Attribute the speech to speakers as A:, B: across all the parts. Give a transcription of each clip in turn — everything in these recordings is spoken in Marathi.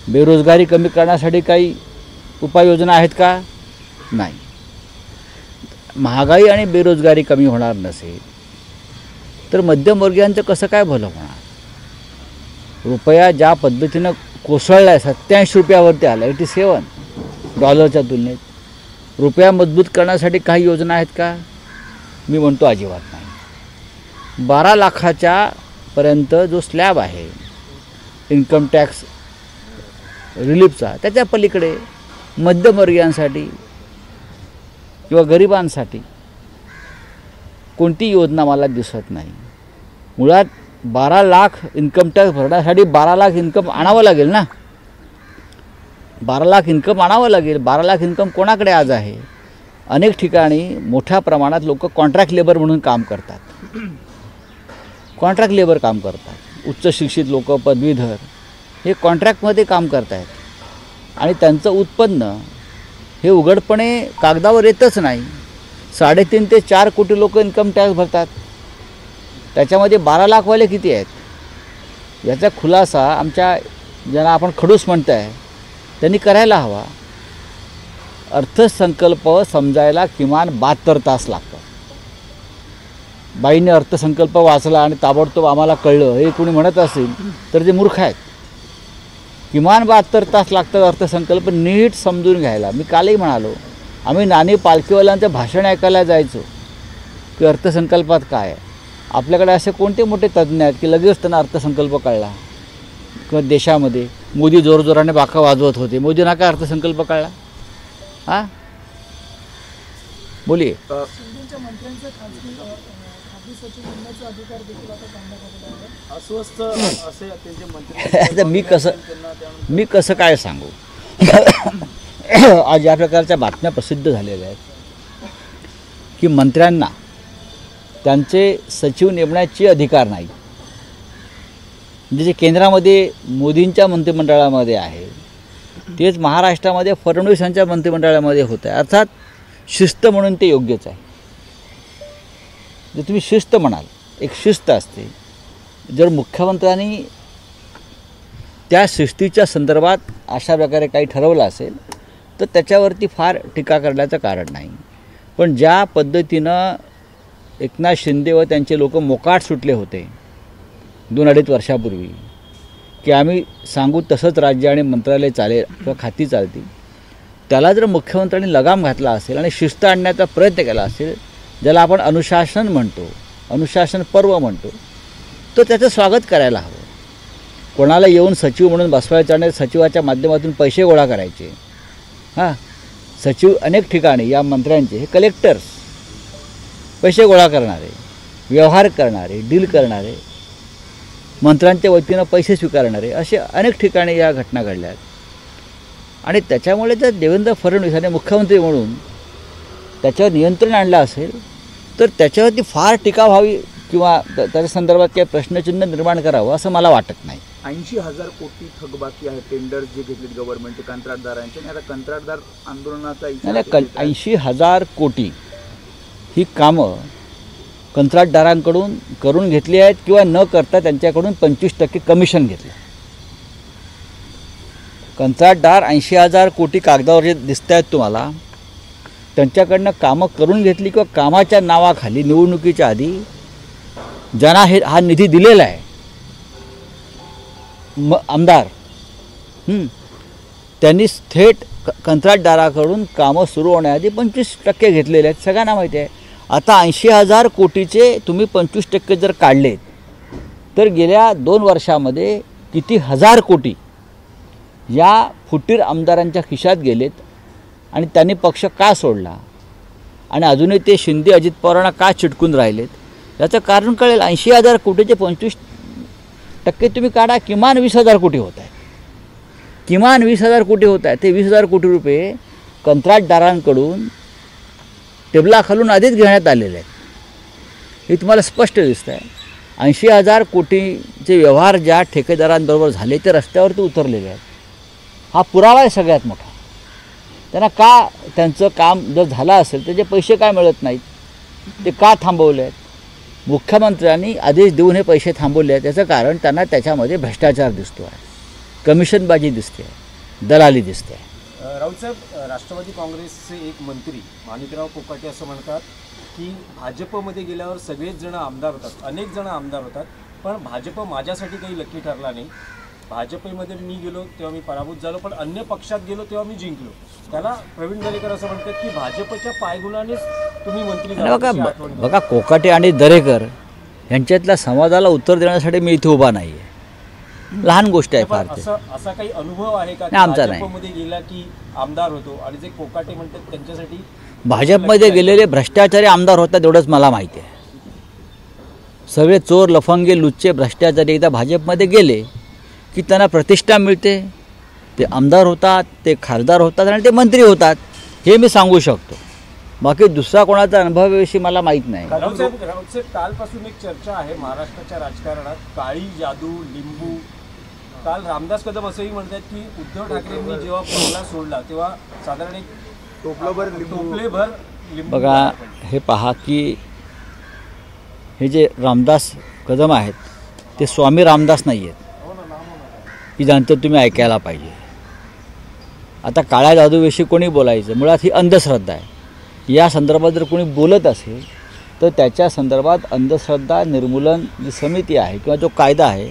A: बेरोजगारी कमी करण्यासाठी काही उपाययोजना आहेत का? नाही. महागाई आणि बेरोजगारी कमी होणार नसेल तर मध्यमवर्गीयांचं कसं काय भलं होणार? रुपया ज्या पद्धतीनं कोसळला आहे, 87 रुपयावरती आला, 87 डॉलरच्या तुलनेत. रुपया मजबूत करण्यासाठी काही योजना आहेत का? मी म्हणतो अजिबात नाही. 12 लाखाच्या पर्यंत जो स्लॅब आहे इन्कम टॅक्स रिलीफचा, त्याच्या पलीकडे मध्यमवर्गीयांसाठी किंवा गरिबांसाठी कोणती योजना मला दिसत नाही. मुळात 12 लाख इन्कम टॅक्स भरण्यासाठी 12 लाख इन्कम आणावं लागेल ना. 12 लाख इन्कम आणावं लागेल. 12 लाख इन्कम कोणाकडे आज आहे? अनेक ठिकाणी मोठ्या प्रमाणात लोक कॉन्ट्रॅक्ट लेबर म्हणून काम करतात. कॉन्ट्रॅक्ट लेबर काम करतात. उच्च शिक्षित लोक, पदवीधर हे कॉन्ट्रॅक्टमध्ये काम करत आहेत आणि त्यांचं उत्पन्न हे उघडपणे कागदावर येतच नाही. 3.5 ते 4 कोटी लोक इन्कम टॅक्स भरतात. त्याच्यामध्ये 12 लाखवाले किती आहेत? याचा खुलासा आमच्या ज्यांना आपण खडूस म्हणतो आहे त्यांनी करायला हवा. अर्थसंकल्प समजायला किमान 72 तास लागतात. बाईने अर्थसंकल्प वाचला आणि ताबडतोब आम्हाला कळलं हे कोणी म्हणत असेल तर ते मूर्ख आहेत. किमान 72 तास लागतात अर्थसंकल्प नीट समजून घ्यायला. मी कालही म्हणालो, आम्ही नानी पालखीवाल्यांचं भाषण ऐकायला जायचो की अर्थसंकल्पात काय आहे. आपल्याकडे असे कोणते मोठे तज्ज्ञ आहेत की लगेच त्यांना अर्थसंकल्प कळला. किंवा देशामध्ये मोदी जोरजोराने बाका वाजवत होते, मोदींना काय अर्थसंकल्प कळला? हां बोलिये. आता मी कसं काय सांगू. आज या प्रकारच्या बातम्या प्रसिद्ध झालेल्या आहेत की मंत्र्यांना त्यांचे सचिव नेमण्याचे अधिकार नाही. म्हणजे जे केंद्रामध्ये मोदींच्या मंत्रिमंडळामध्ये आहे तेच महाराष्ट्रामध्ये फडणवीस यांच्या मंत्रिमंडळामध्ये होतं आहे. अर्थात शिस्त म्हणून ते योग्यच आहे. जर तुम्ही शिस्त म्हणाल, एक शिस्त असते. जर मुख्यमंत्र्यांनी त्या शिस्तीच्या संदर्भात अशा प्रकारे काही ठरवलं असेल तर त्याच्यावरती फार टीका करण्याचं कारण नाही. पण ज्या पद्धतीनं एकनाथ शिंदे व त्यांचे लोक मोकाट सुटले होते 2-2.5 वर्षापूर्वी की आम्ही सांगू तसंच राज्य आणि मंत्रालय चालेल किंवा खाती चालतील, त्याला जर मुख्यमंत्र्यांनी लगाम घातला असेल आणि शिस्त आणण्याचा प्रयत्न केला असेल, ज्याला आपण अनुशासन म्हणतो, अनुशासन पर्व म्हणतो, तर त्याचं स्वागत करायला हवं. कोणाला येऊन सचिव म्हणून बसवायचं आणि सचिवाच्या माध्यमातून पैसे गोळा करायचे. हां, सचिव अनेक ठिकाणी या मंत्र्यांचे हे कलेक्टर्स, पैसे गोळा करणारे, व्यवहार करणारे, डील करणारे, मंत्र्यांच्या वतीनं पैसे स्वीकारणारे, असे अनेक ठिकाणी या घटना घडल्या आहेत. आणि त्याच्यामुळे जर देवेंद्र फडणवीस यांनी मुख्यमंत्री म्हणून त्याच्यावर नियंत्रण आणलं असेल तर त्याच्यावरती फार टीका व्हावी किंवा त्याच्या संदर्भात काही प्रश्नचिन्ह निर्माण करावं असं मला वाटत नाही.
B: 80,000 कोटी थकबाकी आहे. टेंडर जे घेतलेत गव्हर्नमेंटचे कंत्राटदारांचे, आणि आता कंत्राटदार आंदोलनाचा
A: 80,000 कोटी ही कामं कंत्राटदारांकडून करून घेतली आहेत किंवा न करता त्यांच्याकडून 25% कमिशन घेतलं. कंत्राटदार 80,000 कोटी कागदावर जे दिसत आहेत तुम्हाला, त्यांच्याकडनं कामं करून घेतली किंवा कामाच्या नावाखाली निवडणुकीच्या आधी ज्यांना हा निधी दिलेला आहे आमदार, त्यांनी थेट कंत्राटदाराकडून कामं सुरू होण्याआधी 25% घेतलेले आहेत. सगळ्यांना माहिती आहे. आता 80,000 कोटीचे तुम्ही 25% जर काढलेत तर गेल्या 2 वर्षामध्ये किती हजार कोटी या फुटीर आमदारांच्या खिशात गेलेत आणि त्यांनी पक्ष का सोडला आणि अजूनही ते शिंदे अजित पवारांना का चिटकून राहिलेत याचं कारण कळेल. 80,000 कोटीचे 25% तुम्ही काढा, किमान 20,000 कोटी होत आहे. किमान 20,000 कोटी होत आहे. ते 20,000 कोटी रुपये कंत्राटदारांकडून टेबलाखालून आधीच घेण्यात आलेले आहेत. हे तुम्हाला स्पष्ट दिसतं आहे. 80,000 कोटीचे व्यवहार ज्या ठेकेदारांबरोबर झाले ते रस्त्यावरती उतरलेले आहेत. हा पुरावा आहे सगळ्यात मोठा. त्यांना का त्यांचं काम जर झालं असेल त्याचे पैसे काय मिळत नाहीत, ते का थांबवले आहेत? मुख्यमंत्र्यांनी आदेश देऊन हे पैसे थांबवले आहेत. त्याचं कारण त्यांना त्याच्यामध्ये भ्रष्टाचार दिसतो आहे. कमिशनबाजी दिसते, दलाली दिसते.
C: राऊतसाहेब, राष्ट्रवादी काँग्रेसचे एक मंत्री माणिकराव कोकाटे असं म्हणतात की भाजपमध्ये गेल्यावर सगळेच जण आमदार होतात, अनेक जण आमदार होतात, पण भाजप माझ्यासाठी काही लकी ठरला नाही. भाजपमध्ये मी गेलो तेव्हा मी पराभूत झालो, पण अन्य पक्षात गेलो तेव्हा मी जिंकलो. त्याला प्रवीण दरेकर असं म्हणतात की भाजपच्या पायगुणानेच तुम्ही मंत्री झाला.
A: बघा कोकाटे आणि दरेकर यांच्यातल्या संवादाला उत्तर देण्यासाठी मी इथे उभा नाही आहे. लहान गोष्ट आहे फार.
C: असा काही अनुभव आहे का
A: आमचा नाही.
C: भाजपमध्ये गेला की आमदार होतो, आणि जे कोकाटे म्हणतात त्यांच्यासाठी
A: भाजपमध्ये गेलेले भ्रष्टाचारी आमदार होतात एवढंच मला माहिती आहे. सगळे चोर लफंगे लुच्चे भ्रष्टाचारी एकदा भाजपमध्ये गेले की त्यांना प्रतिष्ठा मिळते, ते आमदार होतात, ते खासदार होतात आणि ते मंत्री होतात, हे मी सांगू शकतो. बाकी दुसरा कोणाचा अनुभवाविषयी मला माहीत नाही.
C: राऊतसाहेब, कालपासून एक चर्चा आहे महाराष्ट्राच्या राजकारणात, काळी जादू, लिंबू. काल रामदास कदम असंही म्हणतात की उद्धव ठाकरेंनी जेव्हा बंगला सोडला तेव्हा साधारण एक टोपलेभर लिंबू.
A: बघा हे पहा की हे जे रामदास कदम आहेत ते स्वामी रामदास नाही आहेत, ही जाणतं तुम्ही ऐकायला पाहिजे. आता काळ्या जादूविषयी कोणी बोलायचं, मुळात ही अंधश्रद्धा आहे. या संदर्भात जर कोणी बोलत असेल तर त्याच्या संदर्भात अंधश्रद्धा निर्मूलन जी समिती आहे किंवा जो कायदा आहे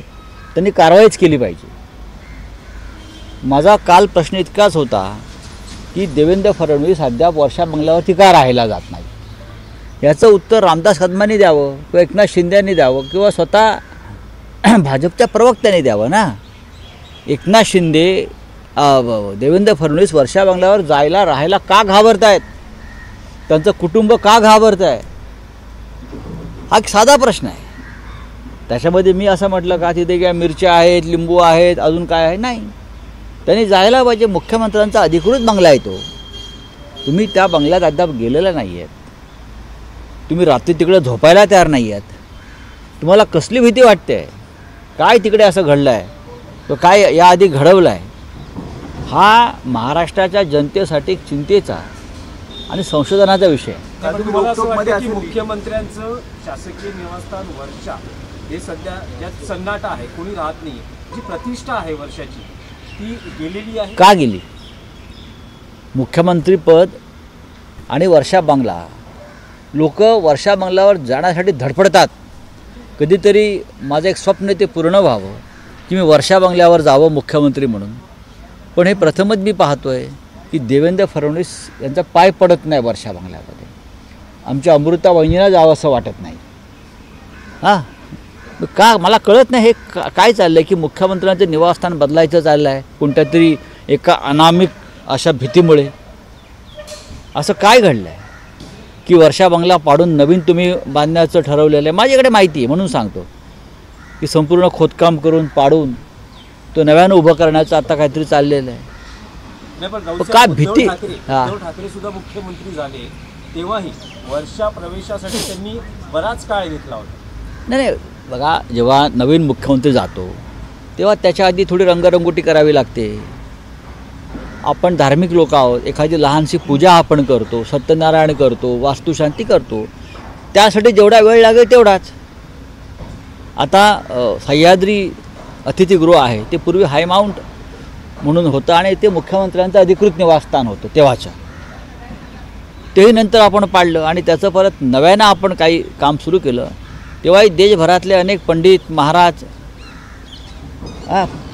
A: त्यांनी कारवाईच केली पाहिजे. माझा काल प्रश्न इतकाच होता की देवेंद्र फडणवीस अद्याप वर्षा बंगल्यावरती का राहायला जात नाही, याचं उत्तर रामदास कदमांनी द्यावं किंवा एकनाथ शिंदेंनी द्यावं किंवा स्वतः भाजपच्या प्रवक्त्यांनी द्यावं ना. एकनाथ शिंदे देवेंद्र फडणवीस वर्षा बंगल्यावर जायला राहायला का घाबरत आहेत, त्यांचं कुटुंब का घाबरत आहे, हा एक साधा प्रश्न आहे. त्याच्यामध्ये मी असं म्हटलं का तिथे काय मिरच्या आहेत, लिंबू आहेत, अजून काय आहे, नाही. त्यांनी जायला पाहिजे. मुख्यमंत्र्यांचा अधिकृत बंगला आहे तो. तुम्ही त्या बंगल्यात अद्याप गेलेला नाही आहेत, तुम्ही रात्री तिकडे झोपायला तयार नाही आहेत. तुम्हाला कसली भीती वाटते, काय तिकडे असं घडलं आहे, तो काय याआधी घडवलं आहे, हा महाराष्ट्राच्या जनतेसाठी चिंतेचा आणि संशोधनाचा विषय.
C: मुख्यमंत्र्यांचं शासकीय निवासस्थान वर्षा हे सध्या ज्यात सन्नाटा आहे, कोणी राहत नाही, जी प्रतिष्ठा आहे वर्षाची ती गेलेली आहे.
A: का गेली? मुख्यमंत्रीपद आणि वर्षा बंगला, लोक वर्षा बंगल्यावर जाण्यासाठी धडपडतात. कधीतरी माझं एक स्वप्न ते पूर्ण व्हावं की मी वर्षा बंगल्यावर जावं मुख्यमंत्री म्हणून. पण हे प्रथमच मी पाहतो आहे की देवेंद्र फडणवीस यांचा पाय पडत नाही वर्षा बंगल्यामध्ये. आमच्या अमृता वहिनीला जावं असं वाटत नाही. हां, का मला कळत नाही हे काय चाललं आहे की मुख्यमंत्र्यांचं निवासस्थान बदलायचं चाललं आहे कोणत्या तरी एका अनामिक अशा भीतीमुळे. असं काय घडलं आहे की वर्षा बंगला पाडून नवीन तुम्ही बांधण्याचं ठरवलेलं आहे? माझ्याकडे माहिती आहे म्हणून सांगतो की संपूर्ण खोदकाम करून पाडून तो नव्यानं उभं करण्याचं आता काहीतरी चाललेलं आहे.
C: का भीती? उद्धव ठाकरे सुद्धा मुख्यमंत्री झाले तेव्हाही वर्षा प्रवेशासाठी त्यांनी बराच काळ घेतला होता.
A: नाही, बघा जेव्हा नवीन मुख्यमंत्री जातो तेव्हा त्याच्या आधी थोडी रंगरंगोटी करावी लागते. आपण धार्मिक लोक आहोत, एखादी लहानशी पूजा आपण करतो, सत्यनारायण करतो, वास्तुशांती करतो, त्यासाठी जेवढा वेळ लागेल तेवढाच. आता सह्याद्री अतिथीगृह आहे ते पूर्वी हाय माउंट म्हणून होतं आणि ते मुख्यमंत्र्यांचं अधिकृत निवासस्थान होतं तेव्हाच्या. तेही नंतर आपण पाडलं आणि त्याचं परत नव्यानं आपण काही काम सुरू केलं. तेव्हाही देशभरातले अनेक पंडित महाराज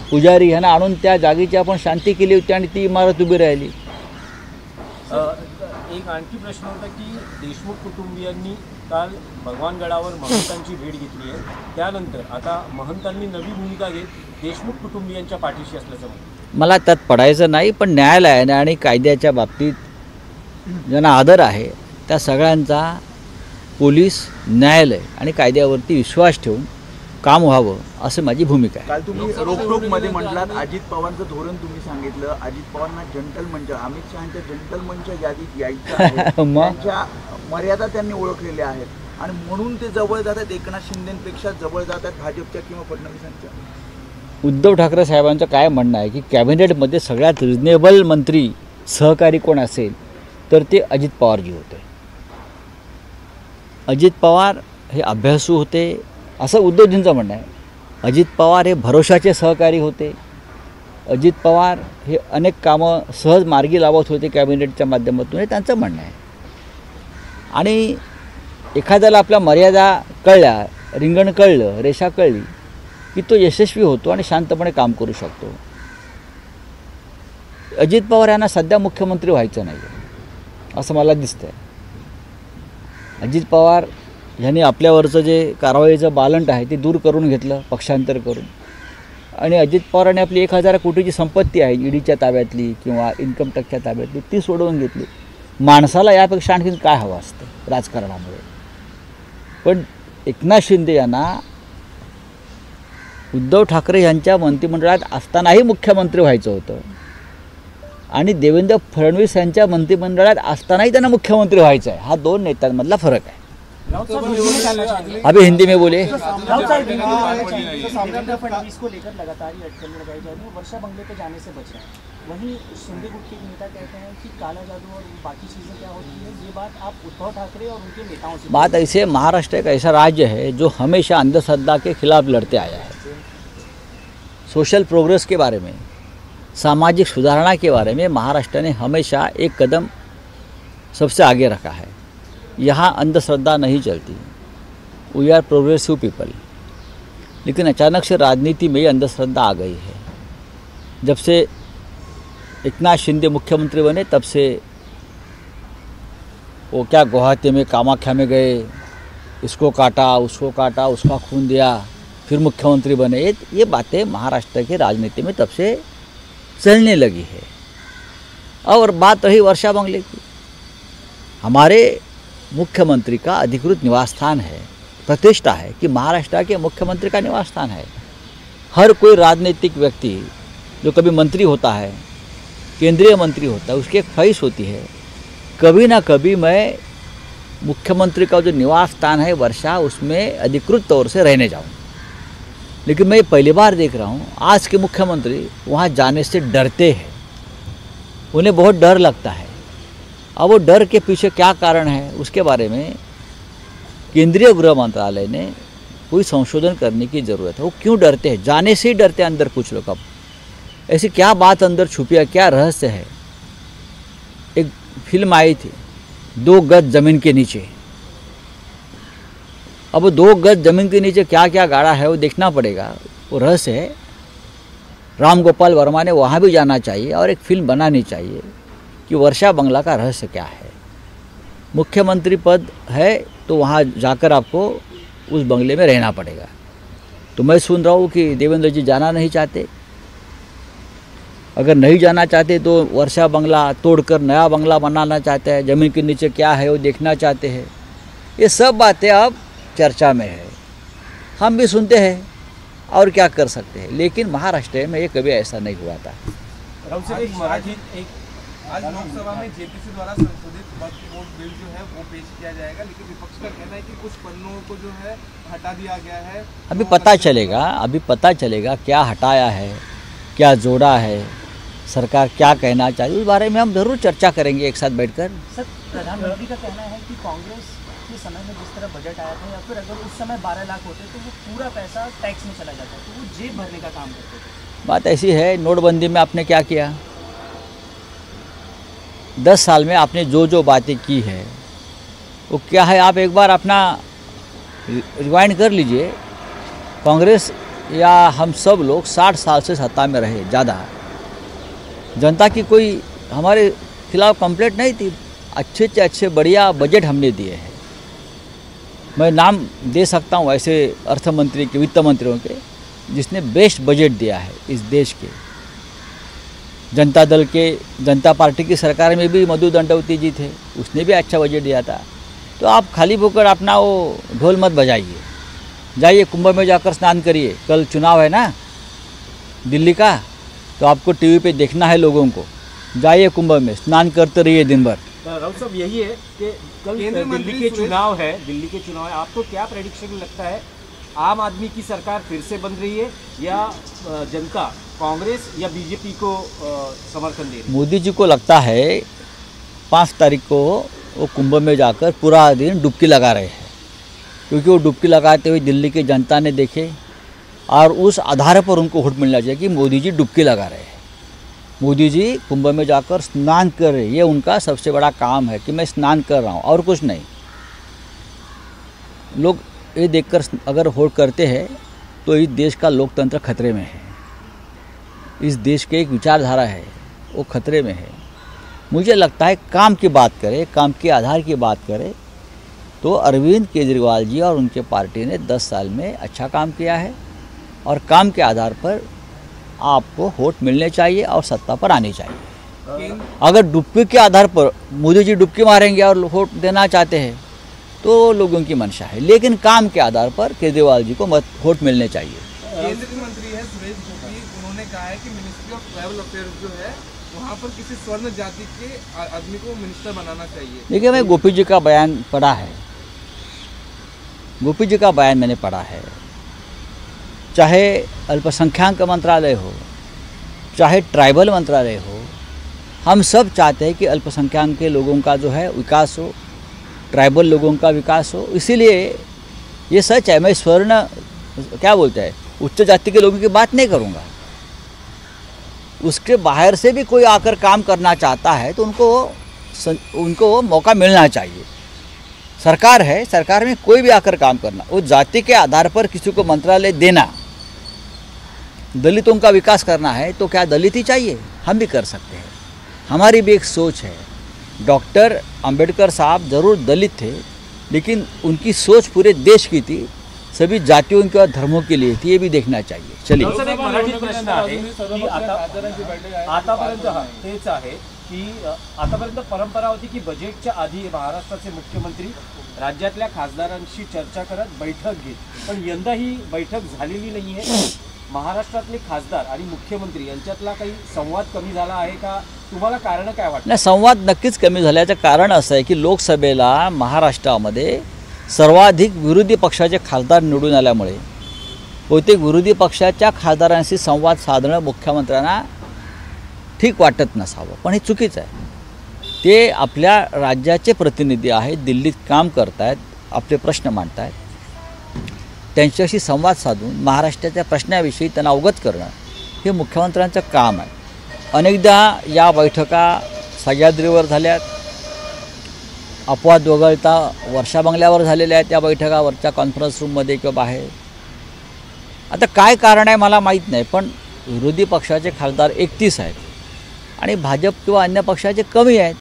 A: पुजारी ह्यांना आणून त्या जागेची आपण शांती केली होती आणि ती इमारत उभी राहिली.
C: एक आणखी प्रश्न होता की देशमुख कुटुंबियांनी काल भगवानगडावर महंतांची भेट घेतली आहे, त्यानंतर आता महंतांनी नवी भूमिका घेत देशमुख कुटुंबियांच्या पाठीशी असल्याचं म्हणतात.
A: मला त्यात पडायचं नाही, पण न्यायालयाने आणि कायद्याच्या बाबतीत ज्यांना आदर आहे त्या सगळ्यांचा पोलीस, न्यायालय आणि कायद्यावरती विश्वास ठेवून काम व्हावं असं माझी भूमिका आहे.
B: काल तुम्ही रोखोकमध्ये म्हटलात अजित पवारांचं धोरण तुम्ही सांगितलं. अजित पवारांना जंटलमनच्या, अमित शहाच्या जंटलमनच्या यादीत यायचं आहे. त्यांच्या मर्यादा त्यांनी ओळखलेल्या आहेत आणि म्हणून ते जवळ जातात, एकनाथ शिंदेपेक्षा जवळ जातात भाजपच्या किंवा फडणवीसांच्या.
A: उद्धव ठाकरे साहेबांचं काय म्हणणं आहे की कॅबिनेटमध्ये सगळ्यात रिजनेबल मंत्री सहकारी कोण असेल तर ते अजित पवारजी होते. अजित पवार हे अभ्यासू होते असं उद्धवजींचं म्हणणं आहे. अजित पवार हे भरोशाचे सहकारी होते. अजित पवार हे अनेक कामं सहज मार्गी लावत होते कॅबिनेटच्या माध्यमातून, हे त्यांचं म्हणणं आहे. आणि एखाद्याला आपल्या मर्यादा कळल्या, रिंगण कळलं, रेषा कळली की तो यशस्वी होतो आणि शांतपणे काम करू शकतो. अजित पवार यांना सध्या मुख्यमंत्री व्हायचं नाही असं मला दिसतंय. अजित पवार यांनी आपल्यावरचं जे कारवाईचं बालंट आहे ते दूर करून घेतलं पक्षांतर करून, आणि अजित पवारांनी आपली 1000 कोटीची संपत्ती आहे ईडीच्या ताब्यातली किंवा इन्कम टॅक्सच्या ताब्यातली ती सोडवून घेतली. माणसाला यापेक्षा आणखीन काय हवं असतं राजकारणामुळे. पण एकनाथ शिंदे यांना उद्धव ठाकरे यांच्या मंत्रिमंडळात असतानाही मुख्यमंत्री व्हायचं होतं आणि देवेंद्र फडणवीस यांच्या मंत्रिमंडळात असतानाही त्यांना मुख्यमंत्री व्हायचं आहे. हा 2 नेत्यांमधला फरक आहे. अभी हिंदी में बोले.
D: फडणवीस को लेकर लगातार ये अटकलें लगाई जा रही है, वर्षा बंगले पे जाने से बच रहे हैं. वहीं शिंदे गुट के एक नेता कहते हैं कि काला जादू और बाकी चीज़ें क्या होती है, ये बात आप उद्धव ठाकरे और उनके नेताओं से.
A: बात ऐसे, महाराष्ट्र एक ऐसा राज्य है जो हमेशा अंधश्रद्धा के खिलाफ लड़ते आया है. सोशल प्रोग्रेस के बारे में, सामाजिक सुधारणा के बारे में महाराष्ट्र ने हमेशा एक कदम सबसे आगे रखा है. यहाँ अंधश्रद्धा नहीं चलती. We are progressive people. लेकिन अचानक से राजनीति में अंधश्रद्धा आ गई है. जब से एकनाथ शिंदे मुख्यमंत्री बने तब से वो क्या गुवाहाटी में कामाख्या में गए, इसको काटा, उसका खून दिया, फिर मुख्यमंत्री बने, ये बातें महाराष्ट्र की राजनीति में तब से चलने लगी है. और बात रही वर्षा बंगले की, हमारे मुख्यमंत्री का अधिकृत निवास स्थान है, प्रतिष्ठा है कि महाराष्ट्र के मुख्यमंत्री का निवास स्थान है. हर कोई राजनीतिक व्यक्ति जो कभी मंत्री होता है, केंद्रीय मंत्री होता है, उसकी एक ख्वाहिश होती है कभी ना कभी मैं मुख्यमंत्री का जो निवास स्थान है वर्षा, उसमें अधिकृत तौर से रहने जाऊं. लेकिन मैं पहली बार देख रहा हूं आज के मुख्यमंत्री वहां जाने से डरते हैं. उन्हें बहुत डर लगता है. अब वो डर के पीछे क्या कारण है उसके बारे में केंद्रीय गृह मंत्रालय ने कोई संशोधन करने की ज़रूरत है. वो क्यों डरते हैं, जाने से ही डरते हैं अंदर कुछ लोग. अब ऐसी क्या बात अंदर छुपी है, क्या रहस्य है. एक फिल्म आई थी 2 गज ज़मीन के नीचे. अब वो 2 गज ज़मीन के नीचे क्या क्या गाड़ा है वो देखना पड़ेगा, वो रहस्य है. राम गोपाल वर्मा ने वहाँ भी जाना चाहिए और एक फिल्म बनानी चाहिए कि वर्षा बंगला का रहस्य क्या है. मुख्यमंत्री पद है तो वहाँ जाकर आपको उस बंगले में रहना पड़ेगा. तो मैं सुन रहा हूँ कि देवेंद्र जी जाना नहीं चाहते. अगर नहीं जाना चाहते तो वर्षा बंगला तोड़कर नया बंगला बनाना चाहते हैं, ज़मीन के नीचे क्या है वो देखना चाहते हैं. ये सब बातें अब चर्चा में है, हम भी सुनते हैं और क्या कर सकते हैं. लेकिन महाराष्ट्र में ये कभी ऐसा नहीं हुआ था.
E: आज लोकसभा में जेपीसी द्वारा संशोधित वक्फ बोर्ड बिल जो है वो पेश किया जाएगा, लेकिन विपक्ष का कहना है कि कुछ पन्नों को जो है हटा दिया गया है.
A: अभी पता चलेगा क्या हटाया है, क्या जोड़ा है, सरकार क्या कहना चाहिए, उस बारे में हम जरूर चर्चा करेंगे एक साथ बैठकर.
D: सर, प्रधानमंत्री का कहना है कि कांग्रेस के समय में जिस तरह बजट आया था या फिर अगर उस समय 12 लाख होते तो वो पूरा पैसा टैक्स में चला जाता, तो वो जेब भरने का काम करते थे.
A: बात ऐसी है, नोटबंदी में आपने क्या किया, 10 साल में आपने जो बातें की है वो क्या है, आप एक बार अपना रिवाइंड कर लीजिए. कांग्रेस या हम सब लोग 60 साल से सत्ता में रहे, ज़्यादा जनता की कोई हमारे खिलाफ कंप्लेंट नहीं थी. अच्छे से अच्छे बढ़िया बजट हमने दिए हैं. मैं नाम दे सकता हूँ ऐसे अर्थ मंत्री के, वित्त मंत्रियों के जिसने बेस्ट बजट दिया है इस देश के. जनता पार्टी की सरकार में भी मधु दंडवती जी थे, उसने भी अच्छा बजट दिया था. तो आप खाली भूकर अपना वो ढोल मत बजाइए. जाइए कुंभ में जाकर स्नान करिए. कल चुनाव है ना दिल्ली का, तो आपको टीवी पे देखना है लोगों को. जाइए कुंभ में स्नान करते रहिए दिन भर.
C: राउत साहब, यही है कि कल दिल्ली के चुनाव है, आपको क्या प्रेडिक्शन लगता है, आम आदमी की सरकार फिर से बन रही है या जनता कांग्रेस या बीजेपी को समर्थन दे रही है?
A: मोदी जी को लगता है 5 तारीख को वो कुंभ में जाकर पूरा दिन डुबकी लगा रहे हैं, क्योंकि वो डुबकी लगाते हुए दिल्ली की जनता ने देखे और उस आधार पर उनको वोट मिलना चाहिए कि मोदी जी डुबकी लगा रहे हैं. मोदी जी कुंभ में जाकर स्नान कर रहे, ये उनका सबसे बड़ा काम है कि मैं स्नान कर रहा हूँ और कुछ नहीं। लोग ये देखकर अगर वोट करते हैं तो इस देश का लोकतंत्र खतरे में है, इस देश के एक विचारधारा है वो खतरे में है। मुझे लगता है काम की बात करें, काम के आधार की बात करें तो अरविंद केजरीवाल जी और उनके पार्टी ने 10 साल में अच्छा काम किया है और काम के आधार पर आपको वोट मिलने चाहिए और सत्ता पर आनी चाहिए। अगर डुबकी के आधार पर मोदी जी डुबकी मारेंगे और वोट देना चाहते हैं तो लोगों की मंशा है, लेकिन काम के आधार पर केजरीवाल जी को वोट मिलने चाहिए।
E: केंद्रीय मंत्री है सुरेश गोपी, उन्होंने कहा है कि मिनिस्ट्री ऑफ ट्रैवल अफेयर्स जो है वहाँ पर किसी स्वर्ण जाति के आदमी को मिनिस्टर बनाना चाहिए।
A: देखिए, मैं गोपी जी का बयान पढ़ा है, गोपी जी का बयान मैंने पढ़ा है। चाहे अल्पसंख्यक मंत्रालय हो, चाहे ट्राइबल मंत्रालय हो, हम सब चाहते हैं कि अल्पसंख्यक के लोगों का जो है विकास हो, ट्राइबल लोगों का विकास हो। इसीलिए ये सच है, मैं स्वर्ण क्या बोलते हैं उच्च जाति के लोगों की बात नहीं करूँगा। उसके बाहर से भी कोई आकर काम करना चाहता है तो उनको मौका मिलना चाहिए। सरकार है, सरकार में कोई भी आकर काम करना, उस जाति के आधार पर किसी को मंत्रालय देना, दलितों का विकास करना है तो क्या दलित ही चाहिए? हम भी कर सकते हैं, हमारी भी एक सोच है। डॉक्टर अंबेडकर साहब ज़रूर दलित थे, लेकिन उनकी सोच पूरे देश की थी, सभी जातियों के और धर्मों के लिए थी, ये भी देखना चाहिए। चलिए,
C: सर, एक मराठी प्रश्न आहे की आतापर्यंत तेच आहे की आतापर्यंत परंपरा होती की बजेटच्या आधी महाराष्ट्राचे मुख्यमंत्री राज्यातल्या खासदारांशी चर्चा करत बैठक घेत, पण यंदा ही बैठक झालेली नाही आहे। महाराष्ट्रातले खासदार आणि मुख्यमंत्री यांच्यातला काही संवाद कमी झाला आहे का? तुम्हाला कारण काय वाटतं?
A: नाही, संवाद नक्कीच कमी झाल्याचं कारण असं आहे की लोकसभेला महाराष्ट्रामध्ये सर्वाधिक विरोधी पक्षाचे खासदार निवडून आल्यामुळे बहुतेक विरोधी पक्षाच्या खासदारांशी संवाद साधणं मुख्यमंत्र्यांना ठीक वाटत नसावं, पण हे चुकीचं आहे। ते आपल्या राज्याचे प्रतिनिधी आहेत, दिल्लीत काम करत आहेत, आपले प्रश्न मांडत आहेत, त्यांच्याशी संवाद साधून महाराष्ट्राच्या प्रश्नाविषयी त्यांना अवगत करणं हे मुख्यमंत्र्यांचं काम आहे। अनेकदा या बैठका सह्याद्रीवर झाल्यात, अपवाद वगळता वर्षा बंगल्यावर झालेल्या आहेत, त्या बैठका वरच्या कॉन्फरन्स रूममध्ये किंवा बाहेर। आता काय कारण आहे मला माहीत नाही, पण विरोधी पक्षाचे खासदार 31 आहेत आणि भाजप किंवा अन्य पक्षाचे कमी आहेत।